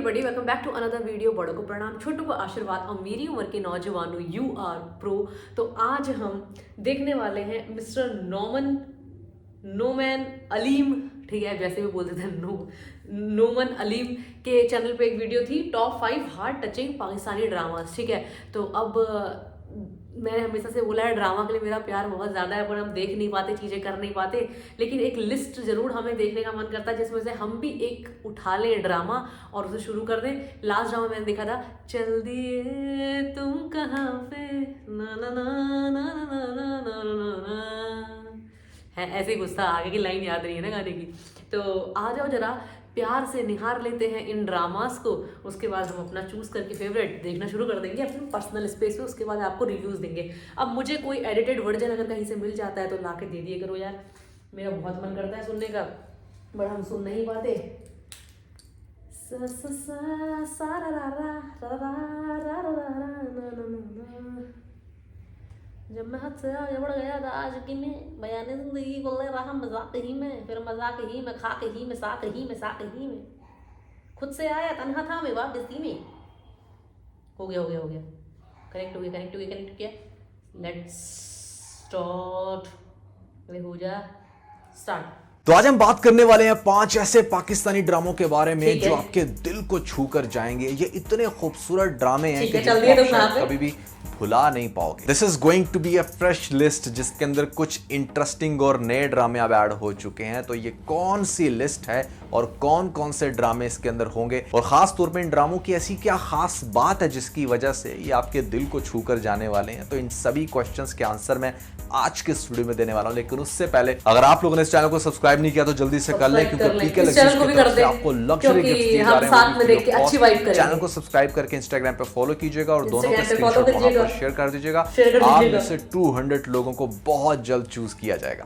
Everybody, welcome back to another video. बड़ों को प्रणाम, छोटों को आशीर्वाद और मेरी उम्र के नौजवानों यू आर प्रो। तो आज हम देखने वाले हैं मिस्टर नोमैन अलीम, ठीक है, जैसे भी बोलते थे नोमन अलीम के चैनल पे एक वीडियो थी top 5 heart touching Pakistani dramas, ठीक है। तो अब मैंने हमेशा से बोला है ड्रामा के लिए मेरा प्यार बहुत ज़्यादा है, पर हम देख नहीं पाते, चीज़ें कर नहीं पाते, लेकिन एक लिस्ट ज़रूर हमें देखने का मन करता है जिसमें से हम भी एक उठा लें ड्रामा और उसे शुरू कर दें। लास्ट ड्रामा मैंने देखा था चल दिए तुम कहाँ पे ना ना ना ना ना ना ना ना ना, है ऐसे ही कुछ था, आगे की लाइन याद नहीं है ना गाने की। तो आ जाओ जरा प्यार से निहार लेते हैं इन ड्रामास को, उसके बाद हम अपना चूज करके फेवरेट देखना शुरू कर देंगे अपने पर्सनल स्पेस पे। उसके बाद आपको रिव्यूज देंगे। अब मुझे कोई एडिटेड वर्जन अगर कहीं से मिल जाता है तो ला के दे दिए करो यार, मेरा बहुत मन करता है सुनने का, बट हम सुन नहीं पाते। जब मैं हद से आगे बढ़ गया था आज की में बयाने जिंदगी को ले रहा मजाक ही में, फिर मजाक ही में खाक ही में साक ही में साक ही में, खुद से आया तन्हा था मैं वापसी में। हो गया कनेक्ट हो गया। लेट्स स्टार्ट, हो जा स्टार्ट। तो आज हम बात करने वाले हैं 5 ऐसे पाकिस्तानी ड्रामों के बारे में जो आपके दिल को छू कर जाएंगे। ये इतने खूबसूरत ड्रामे हैं कि आप कभी भी भुला नहीं पाओगे। This is going to be a fresh list जिसके अंदर कुछ इंटरेस्टिंग और नए ड्रामे अब ऐड हो चुके हैं। तो ये कौन सी लिस्ट है और कौन कौन से ड्रामे इसके अंदर होंगे, और खास तौर पे इन ड्रामों की ऐसी क्या खास बात है जिसकी वजह से ये आपके दिल को छू कर जाने वाले हैं। तो इन सभी क्वेश्चंस के आंसर मैं आज के इस वीडियो में देने वाला हूं। लेकिन उससे पहले अगर आप लोगों ने इस चैनल को सब्सक्राइब नहीं किया तो जल्दी से कर लें, क्योंकि पीके लग्जरीज आपको लग्जरी गिफ्ट्स दिए जा रहे हैं। चैनल को सब्सक्राइब करके इंस्टाग्राम पे फॉलो कीजिएगा और दोनों पे स्क्रीनशॉट वहां पर शेयर कर दीजिएगा। आप में से 200 लोगों को बहुत जल्द चूज किया जाएगा।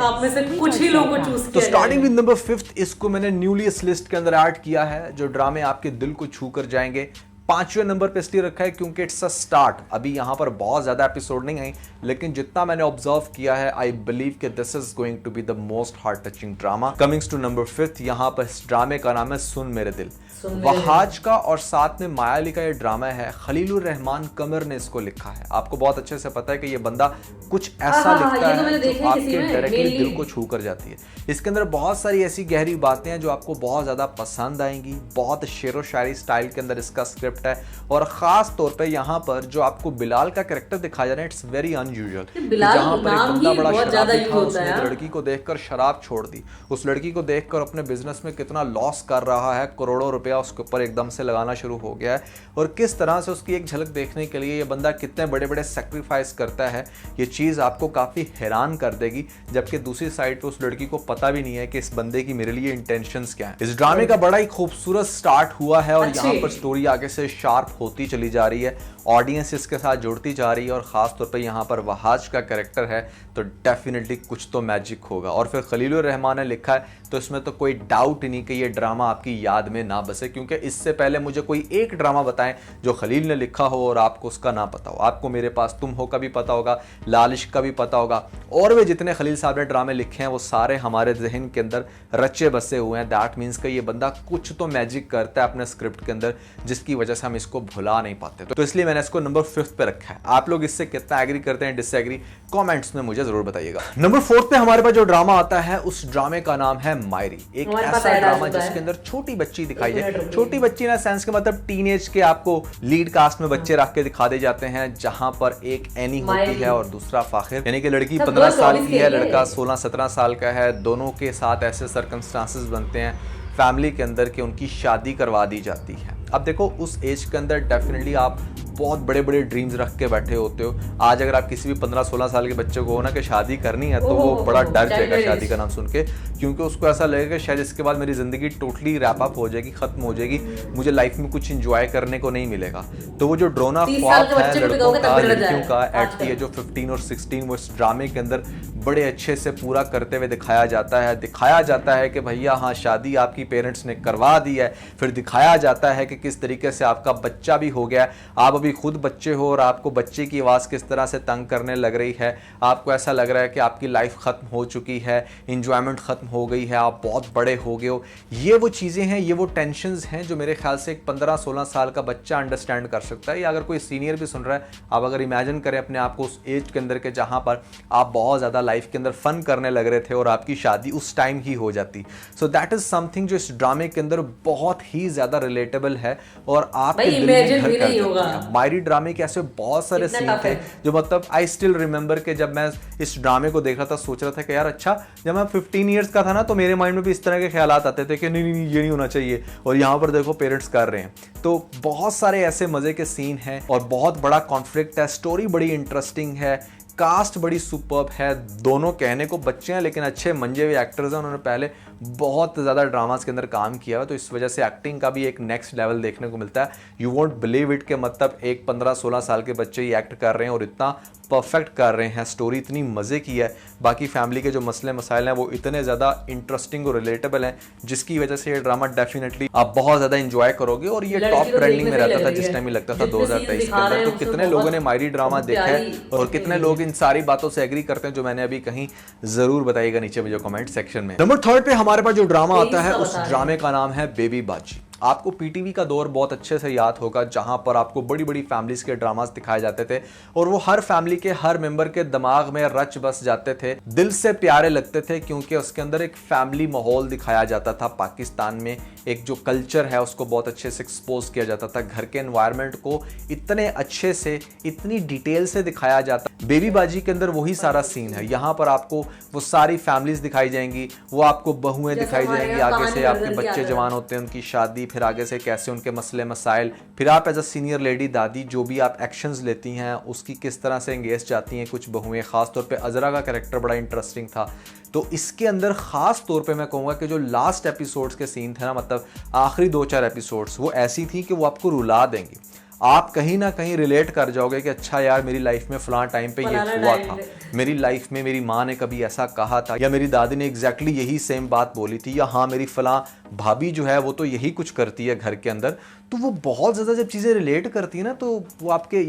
आप में से कुछ ही लोगों को चूज किया। तो स्टार्टिंग विद नंबर 5, इसको मैंने न्यूली इस लिस्ट के अंदर ऐड किया है जो ड्रामे आपके दिल को छू कर जाएंगे। 5वें नंबर पे इसलिए रखा है क्योंकि इट्स अ स्टार्ट। अभी यहाँ पर बहुत ज्यादा एपिसोड नहीं आई, लेकिन जितना मैंने ऑब्जर्व किया है आई बिलीव कि this is going to be the most heart touching drama. Comings to number 5, यहाँ पर इस ड्रामे का नाम है सुन मेरे दिल। वहाज का और साथ में मायाली का ये ड्रामा है। खलीलुर रहमान कमर ने इसको लिखा है। आपको बहुत अच्छे से पता है कि ये बंदा कुछ ऐसा लिखता है जो आपके डायरेक्टली दिल को छू कर जाती है। इसके अंदर बहुत सारी ऐसी गहरी बातें हैं जो आपको बहुत ज्यादा पसंद आएंगी। बहुत शेरो शायरी स्टाइल के अंदर इसका स्क्रिप्ट है, और खास तौर पे यहाँ पर जो आपको बिलाल का कैरेक्टर दिखाया जा रहा है इट्स वेरी अनयूजुअल। जहाँ पर एक बंदा बड़ा शराबी था, उसने लड़की को देखकर शराब छोड़ दी, उस लड़की को देखकर अपने बिजनेस में कितना लॉस कर रहा है, करोड़ों रुपया उसके ऊपर एकदम से लगाना शुरू हो गया है, और किस तरह से उसकी एक झलक देखने के लिए ये बंदा कितने बड़े बड़े सेक्रीफाइस करता है। ये चीज आपको काफी हैरान कर देगी, जबकि दूसरी साइड पे उस लड़की को पता भी नहीं है कि इस बंदे की मेरे लिए इंटेंशंस क्या है। इस ड्रामे का बड़ा ही खूबसूरत स्टार्ट हुआ है और यहाँ पर स्टोरी आगे से शार्प होती चली जा रही है, ऑडियंस इसके साथ जुड़ती जा रही है, और खास तौर पे यहाँ पर वहाज का कैरेक्टर है तो डेफिनेटली कुछ तो मैजिक होगा। और फिर खलीलुर रहमान ने लिखा है तो इसमें तो कोई डाउट ही नहीं कि ये ड्रामा आपकी याद में ना बसे, क्योंकि इससे पहले मुझे कोई एक ड्रामा बताएं जो खलील ने लिखा हो और आपको उसका ना पता हो। आपको मेरे पास तुम हो का भी पता होगा, लालिश का भी पता होगा, और वे जितने खलील साहब ने ड्रामे लिखे हैं वो सारे हमारे जहन के अंदर रचे बसे हुए हैं। दैट मीन्स कि ये बंदा कुछ तो मैजिक करता है अपने स्क्रिप्ट के अंदर जिसकी वजह से हम इसको भुला नहीं पाते। तो इसलिए मैंने इसको नंबर 5 पे रखा है। आप लोग इससे कितना एग्री करते हैं, डिसएग्री, कमेंट्स में मुझे जरूर बताइएगा। नंबर 4 पे हमारे पास जो ड्रामा आता है उस ड्रामे का नाम है मायरी। एक ऐसा ड्रामा जिसके अंदर छोटी बच्ची दिखाई जाए। छोटी बच्ची ना सेंस के मतलब टीनेज के आपको लीड कास्ट में बच्चे रख के दिखा दे जाते हैं, जहां पर एक एनी होती है और दूसरा फाखिर, यानी कि लड़की 15 साल की है, लड़का 16-17 साल का है। दोनों के साथ ऐसे सर्कमस्टांसेस बनते हैं फैमिली के अंदर कि उनकी शादी करवा दी जाती है। अब देखो उस एज के अंदर डेफिनेटली आप बहुत बड़े बड़े ड्रीम्स रख के बैठे होते हो। आज अगर आप किसी भी 15-16 साल के बच्चे को हो ना कि शादी करनी है तो वो बड़ा डर जाएगा शादी का नाम सुन के, क्योंकि उसको ऐसा लगेगा कि शायद इसके बाद मेरी जिंदगी टोटली रैप अप हो जाएगी, खत्म हो जाएगी, मुझे लाइफ में कुछ एंजॉय करने को नहीं मिलेगा। तो वो जो ड्रोना ख्वाब है लड़कों का, लड़कियों का एट द एज ऑफ 15 और 16 वो इस ड्रामे के अंदर बड़े अच्छे से पूरा करते हुए दिखाया जाता है कि भैया हाँ शादी आपकी पेरेंट्स ने करवा दी है। फिर दिखाया जाता है कि किस तरीके से आपका बच्चा भी हो गया, आप अभी अभी खुद बच्चे हो और आपको बच्चे की आवाज़ किस तरह से तंग करने लग रही है, आपको ऐसा लग रहा है कि आपकी लाइफ ख़त्म हो चुकी है, इंजॉयमेंट ख़त्म हो गई है, आप बहुत बड़े हो गए हो, ये वो चीज़ें हैं, ये वो टेंशन्स हैं जो मेरे ख्याल से एक 15-16 साल का बच्चा अंडरस्टैंड कर सकता है, या अगर कोई सीनियर भी सुन रहा है, आप अगर इमेजिन करें अपने आप को उस एज के अंदर के जहाँ पर आप बहुत ज़्यादा लाइफ के अंदर फन करने लग रहे थे और आपकी शादी उस टाइम ही हो जाती। सो दैट इज़ समथिंग जो इस ड्रामे के अंदर बहुत ही ज़्यादा रिलेटेबल है और आपके दिल में घर कर जाती है। मायरी ड्रामे के ऐसे बहुत सारे सीन थे जो मतलब आई स्टिल रिमेंबर के जब मैं इस ड्रामे को देख रहा था सोच रहा था कि यार अच्छा, जब मैं 15 ईयर्स का था ना तो मेरे माइंड में भी इस तरह के ख्यालात आते थे कि नहीं नहीं ये नहीं होना चाहिए, और यहाँ पर देखो पेरेंट्स कर रहे हैं। तो बहुत सारे ऐसे मजे के सीन हैं और बहुत बड़ा कॉन्फ्लिक्ट है, स्टोरी बड़ी इंटरेस्टिंग है, कास्ट बड़ी सुपर्ब है, दोनों कहने को बच्चे हैं लेकिन अच्छे मंजे हुए एक्टर्स हैं, उन्होंने पहले बहुत ज़्यादा ड्रामास के अंदर काम किया है, तो इस वजह से एक्टिंग का भी एक नेक्स्ट लेवल देखने को मिलता है। यू वोंट बिलीव इट के मतलब एक 15-16 साल के बच्चे ही एक्ट कर रहे हैं और इतना परफेक्ट कर रहे हैं, स्टोरी इतनी मज़े की है, बाकी फैमिली के जो मसले मसाइल हैं वो इतने ज़्यादा इंटरेस्टिंग और रिलेटेबल हैं जिसकी वजह से ये ड्रामा डेफिनेटली आप बहुत ज़्यादा इंजॉय करोगे। और ये टॉप ट्रेंडिंग में रहता था जिस टाइम ही लगता था 2023 के अंदर। तो कितने लोगों ने मायरी ड्रामा देखा है और कितने लोग इन सारी बातों से एग्री करते हैं जो मैंने अभी कहीं, जरूर बताइएगा नीचे मुझे कमेंट सेक्शन में। नंबर 3 पे हमारे पास जो ड्रामा आता है उस ड्रामे का नाम है बेबी बाजी। आपको पीटीवी का दौर बहुत अच्छे से याद होगा जहां पर आपको बड़ी बड़ी फैमिलीज के ड्रामास दिखाए जाते थे और वो हर फैमिली के हर मेंबर के दिमाग में रच बस जाते थे, दिल से प्यारे लगते थे, क्योंकि उसके अंदर एक फैमिली माहौल दिखाया जाता था। पाकिस्तान में एक जो कल्चर है उसको बहुत अच्छे से एक्सपोज किया जाता था, घर के एनवायरनमेंट को इतने अच्छे से इतनी डिटेल से दिखाया जाता। बेबी बाजी के अंदर वही सारा सीन है, यहाँ पर आपको वो सारी फैमिलीज दिखाई जाएंगी, वो आपको बहुएं दिखाई जाएंगी, आगे से आपके बच्चे जवान होते हैं उनकी शादी, फिर आगे से कैसे उनके मसले मसाइल, फिर आप एज अ सीनियर लेडी दादी जो भी आप एक्शंस लेती हैं उसकी किस तरह से एंगेज जाती हैं कुछ बहुएं। खास तौर पे अजरा का कैरेक्टर बड़ा इंटरेस्टिंग था। तो इसके अंदर खास तौर पे मैं कहूँगा कि जो लास्ट एपिसोड्स के सीन थे ना, मतलब आखिरी 2-4 एपिसोड्स, वो ऐसी थी कि वो आपको रुला देंगी। आप कहीं ना कहीं रिलेट कर जाओगे कि अच्छा यार मेरी लाइफ में फलां टाइम पे ये हुआ था, मेरी लाइफ में मेरी माँ ने कभी ऐसा कहा था, या मेरी दादी ने एग्जैक्टली यही सेम बात बोली थी, या हाँ मेरी फलां भाभी जो है वो तो यही कुछ करती है घर के अंदर। तो वो बहुत ज़्यादा जब चीज़ें रिलेट करती है ना तो वो आपके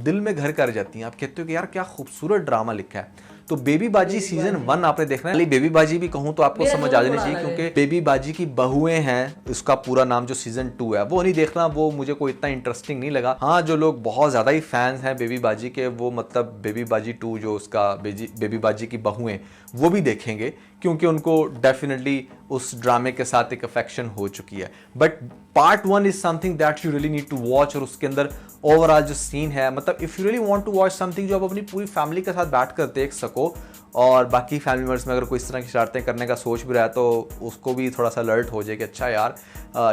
दिल में घर कर जाती हैं। आप कहते हो कि यार क्या खूबसूरत ड्रामा लिखा है। तो बेबी बाजी सीजन 1 आपने देखना है। बेबी बाजी भी कहूँ तो आपको समझ आ जानी चाहिए, क्योंकि बेबी बाजी की बहुएं हैं, उसका पूरा नाम जो सीजन 2 है वो नहीं देखना, वो मुझे कोई इतना इंटरेस्टिंग नहीं लगा। हाँ, जो लोग बहुत ज़्यादा ही फैंस हैं बेबी बाजी के, वो मतलब बेबी बाजी 2 जो उसका बेबी बाजी की बहुएं वो भी देखेंगे, क्योंकि उनको डेफिनेटली उस ड्रामे के साथ एक अफेक्शन हो चुकी है। But part 1 is something that you really need to watch, और उसके अंदर ओवरऑल जो सीन है, मतलब if you really want to watch something जो आप अपनी पूरी फैमिली के साथ बैठकर देख सको, और बाकी फैमिली मेम्बर्स में अगर कोई इस तरह की शरारतें करने का सोच भी रहा है तो उसको भी थोड़ा सा अलर्ट हो जाए कि अच्छा यार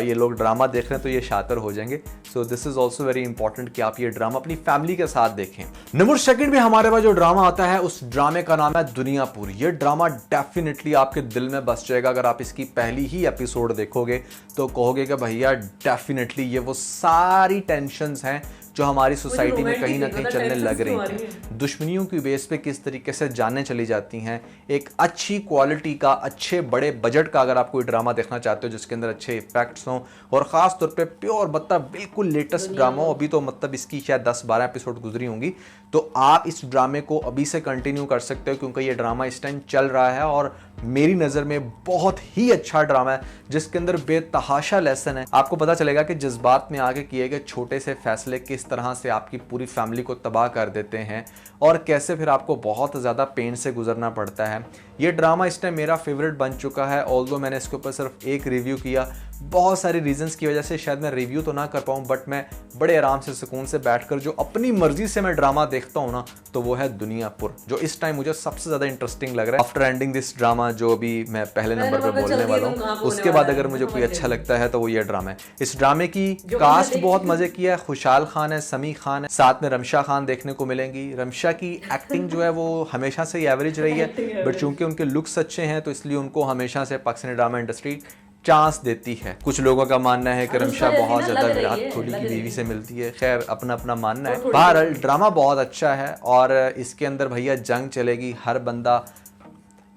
ये लोग ड्रामा देख रहे हैं तो ये शातिर हो जाएंगे। So this is also very important कि आप ये ड्रामा अपनी फैमिली के साथ देखें। नंबर 2 में हमारे पास जो ड्रामा आता है उस ड्रामे का नाम है दुनियापुर। ये ड्रामा डेफिनेटली आपके दिल में बस जाएगा। अगर आप इसकी पहली ही एपिसोड देखोगे तो कहोगे कि भैया डेफिनेटली ये वो सारी टेंशन्स हैं जो हमारी सोसाइटी में कहीं ना कहीं चलने लग रही हैं। दुश्मनियों की बेस पे किस तरीके से जानें चली जाती हैं। एक अच्छी क्वालिटी का, अच्छे बड़े बजट का अगर आप कोई ड्रामा देखना चाहते हो जिसके अंदर अच्छे इफेक्ट्स हों, और ख़ास तौर पे प्योर मतलब बिल्कुल लेटेस्ट ड्रामा हो, अभी तो मतलब इसकी शायद 10-12 एपिसोड गुजरी होंगी, तो आप इस ड्रामे को अभी से कंटिन्यू कर सकते हो, क्योंकि ये ड्रामा इस टाइम चल रहा है और मेरी नज़र में बहुत ही अच्छा ड्रामा है जिसके अंदर बेतहाशा लेसन है। आपको पता चलेगा कि जज्बात में आके किए गए छोटे से फैसले किस तरह से आपकी पूरी फैमिली को तबाह कर देते हैं और कैसे फिर आपको बहुत ज़्यादा पेन से गुजरना पड़ता है। ये ड्रामा इस टाइम मेरा फेवरेट बन चुका है, ऑल्दो मैंने इसके ऊपर सिर्फ एक रिव्यू किया। बहुत सारी रीजंस की वजह से शायद मैं रिव्यू तो ना कर पाऊँ, बट मैं बड़े आराम से सुकून से बैठकर जो अपनी मर्जी से मैं ड्रामा देखता हूँ ना, तो वो है दुनियापुर, जो इस टाइम मुझे सबसे ज़्यादा इंटरेस्टिंग लग रहा है। आफ्टर एंडिंग दिस ड्रामा जो अभी मैं पहले नंबर पे बोलने वाला हूँ, उसके बाद अगर मुझे कोई अच्छा लगता है तो वो ये ड्रामा है। इस ड्रामे की कास्ट बहुत मजे की है। खुशहाल खान है, समी खान है, साथ में रमशा खान देखने को मिलेंगी। रमशा की एक्टिंग जो है वो हमेशा से ही एवरेज रही है, बट चूंकि उनके लुक्स अच्छे हैं तो इसलिए उनको हमेशा से पाकिस्तानी ड्रामा इंडस्ट्री चांस देती है। कुछ लोगों का मानना है कि रमशा बहुत ज्यादा विराट कोहली की बीवी से मिलती है। खैर अपना अपना मानना है। बहरहाल ड्रामा बहुत अच्छा है और इसके अंदर भैया जंग चलेगी। हर बंदा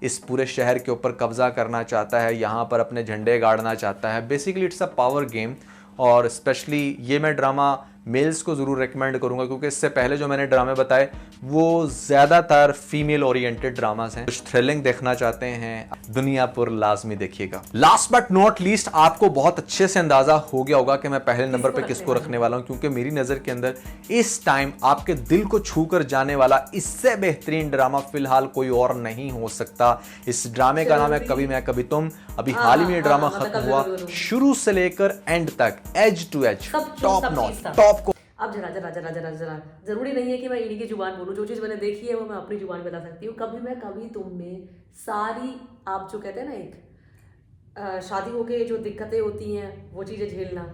इस पूरे शहर के ऊपर कब्जा करना चाहता है, यहाँ पर अपने झंडे गाड़ना चाहता है। Basically it's a power game, और स्पेशली ये मैं ड्रामा मेल्स को ज़रूर रिकमेंड करूंगा, क्योंकि इससे पहले जो मैंने ड्रामे बताए वो ज़्यादातर फीमेल ओरिएंटेड ड्रामास हैं। कुछ थ्रिलिंग देखना चाहते हैं, दुनियापुर लाजमी देखिएगा। लास्ट बट नॉट लीस्ट, आपको बहुत अच्छे से अंदाजा हो गया होगा कि मैं पहले नंबर पे किसको रखने वाला हूं, क्योंकि मेरी नज़र के अंदर इस टाइम आपके दिल को छू कर जाने वाला इससे बेहतरीन ड्रामा फिलहाल कोई और नहीं हो सकता। इस ड्रामे का नाम है कभी मैं कभी तुम। अभी हाल ही में ये ड्रामा खत्म हुआ, शुरू से लेकर एंड तक edge to edge top notch, top को। अब जरा जरा जरा जरा जरा जरूरी नहीं है कि मैं इन्हीं की जुबान बोलूं, जो चीज़ मैंने देखी है वो मैं अपनी जुबान बता सकती हूँ। कभी मैं कभी तुम में सारी, आप जो कहते हैं ना, एक शादी होके जो दिक्कतें होती हैं वो चीज़ें झेलना,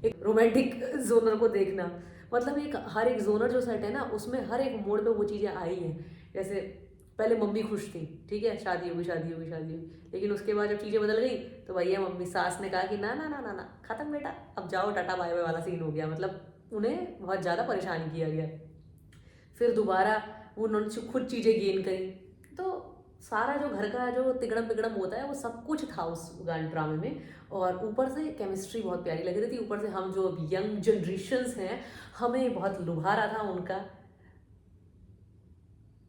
एक रोमांटिक जोनर को देखना, मतलब एक हर एक जोनर जो सेट है ना उसमें हर एक मोड़ पे वो चीज़ें आई हैं। जैसे पहले मम्मी खुश थी, ठीक है, शादी होगी शादी होगी शादी होगी, लेकिन उसके बाद जब चीज़ें बदल गई तो भैया मम्मी सास ने कहा कि ना ना ना ना ना खत्म बेटा, अब जाओ टाटा बाय बाय वाला सीन हो गया। मतलब उन्हें बहुत ज़्यादा परेशान किया गया। फिर दोबारा उन्होंने खुद चीज़ें गेन करी, तो सारा जो घर का जो तिगड़म बिगड़म होता है वो सब कुछ था उस गान ड्रामे में। और ऊपर से केमिस्ट्री बहुत प्यारी लग रही थी, ऊपर से हम जो यंग जनरेशन्स हैं हमें बहुत लुभा रहा था उनका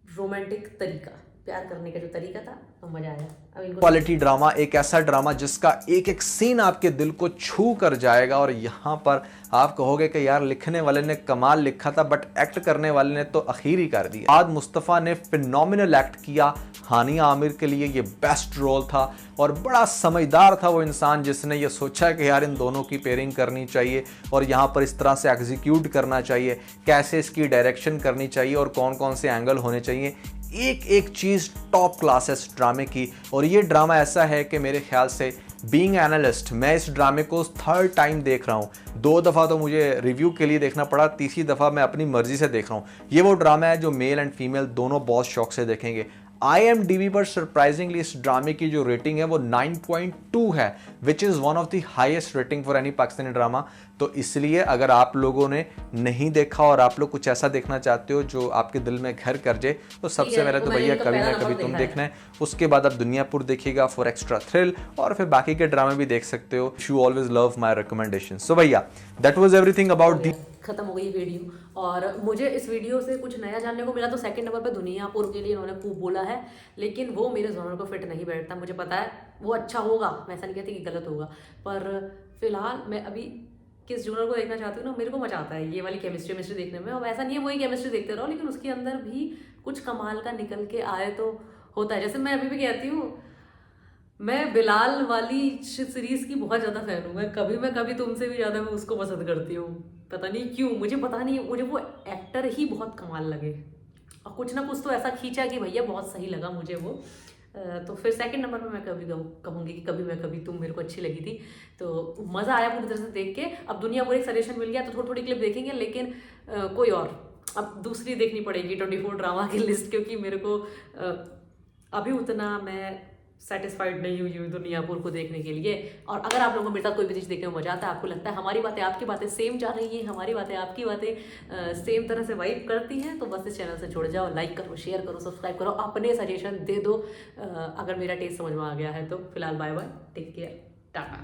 रोमांटिक तरीका, प्यार करने का जो तरीका था, तो मजा आया। अब इनको क्वालिटी ड्रामा, एक ऐसा ड्रामा जिसका एक एक सीन आपके दिल को छू कर जाएगा, और यहाँ पर आप कहोगे कि यार लिखने वाले ने कमाल लिखा था, बट एक्ट करने वाले ने तो अखीर ही कर दिया। आद मुस्तफ़ा ने फिनोमिनल एक्ट किया हानिया आमिर के लिए, ये बेस्ट रोल था, और बड़ा समझदार था वो इंसान जिसने ये सोचा कि यार इन दोनों की पेयरिंग करनी चाहिए और यहाँ पर इस तरह से एग्जीक्यूट करना चाहिए, कैसे इसकी डायरेक्शन करनी चाहिए और कौन कौन से एंगल होने चाहिए। एक एक चीज़ टॉप क्लास है इस ड्रामे की। और ये ड्रामा ऐसा है कि मेरे ख्याल से बीइंग एनालिस्ट मैं इस ड्रामे को थर्ड टाइम देख रहा हूँ। 2 दफ़ा तो मुझे रिव्यू के लिए देखना पड़ा, तीसरी दफ़ा मैं अपनी मर्जी से देख रहा हूँ। ये वो ड्रामा है जो मेल एंड फीमेल दोनों बहुत शौक से देखेंगे। IMDb पर सरप्राइजिंगली इस ड्रामे की जो रेटिंग है वो 9.2 है, which is one of the highest rating for any Pakistani drama. तो इसलिए अगर आप लोगों ने नहीं देखा और आप लोग कुछ ऐसा देखना चाहते हो जो आपके दिल में घर कर जाए, तो सबसे पहले तो भैया कभी ना कभी तुम देखना है। उसके बाद आप दुनियापुर देखिएगा फॉर एक्स्ट्रा थ्रिल, और फिर बाकी के ड्रामे भी देख सकते हो। You always love my recommendation. So भैया that was everything about the. खत्म हो गई वीडियो, और मुझे इस वीडियो से कुछ नया जानने को मिला। तो सेकंड नंबर पे दुनियापुर के लिए इन्होंने खूब बोला है, लेकिन वो मेरे जोनर को फिट नहीं बैठता। मुझे पता है वो अच्छा होगा, मैं ऐसा नहीं कहती कि गलत होगा, पर फिलहाल मैं अभी किस जोनर को देखना चाहती हूँ ना, मेरे को मजा आता है ये वाली केमिस्ट्री देखने में। और ऐसा नहीं है वही केमिस्ट्री देखते रहो, लेकिन उसके अंदर भी कुछ कमाल का निकल के आए तो होता है। जैसे मैं अभी भी कहती हूँ, मैं बिलाल वाली सीरीज की बहुत ज़्यादा फैन हूँ। मैं कभी तुमसे भी ज़्यादा मैं उसको पसंद करती हूँ, पता नहीं क्यों, मुझे पता नहीं, मुझे वो एक्टर ही बहुत कमाल लगे और कुछ ना कुछ तो ऐसा खींचा कि भैया बहुत सही लगा मुझे वो। तो फिर सेकंड नंबर पे मैं कभी कहूँगी कि कभी मैं कभी तुम मेरे को अच्छी लगी थी, तो मज़ा आया पूरी तरह से देख के। अब दुनिया पूरी सजेशन मिल गया तो थोड़ी थोड़ी क्लिप देखेंगे, लेकिन कोई और अब दूसरी देखनी पड़ेगी 24 ड्रामा की लिस्ट, क्योंकि मेरे को अभी उतना मैं सेटिस्फाइड नहीं हुई हूँ दुनियापुर को देखने के लिए। और अगर आप लोगों को मेरे साथ कोई भी चीज़ देखने में मजा आता है, आपको लगता है हमारी बातें आपकी बातें सेम जा रही हैं, हमारी बातें आपकी बातें सेम तरह से वाइब करती हैं, तो बस इस चैनल से जुड़ जाओ, लाइक करो, शेयर करो, सब्सक्राइब करो, अपने सजेशन दे दो। अगर मेरा टेस्ट समझ में आ गया है तो फिलहाल bye bye, take care, Tata.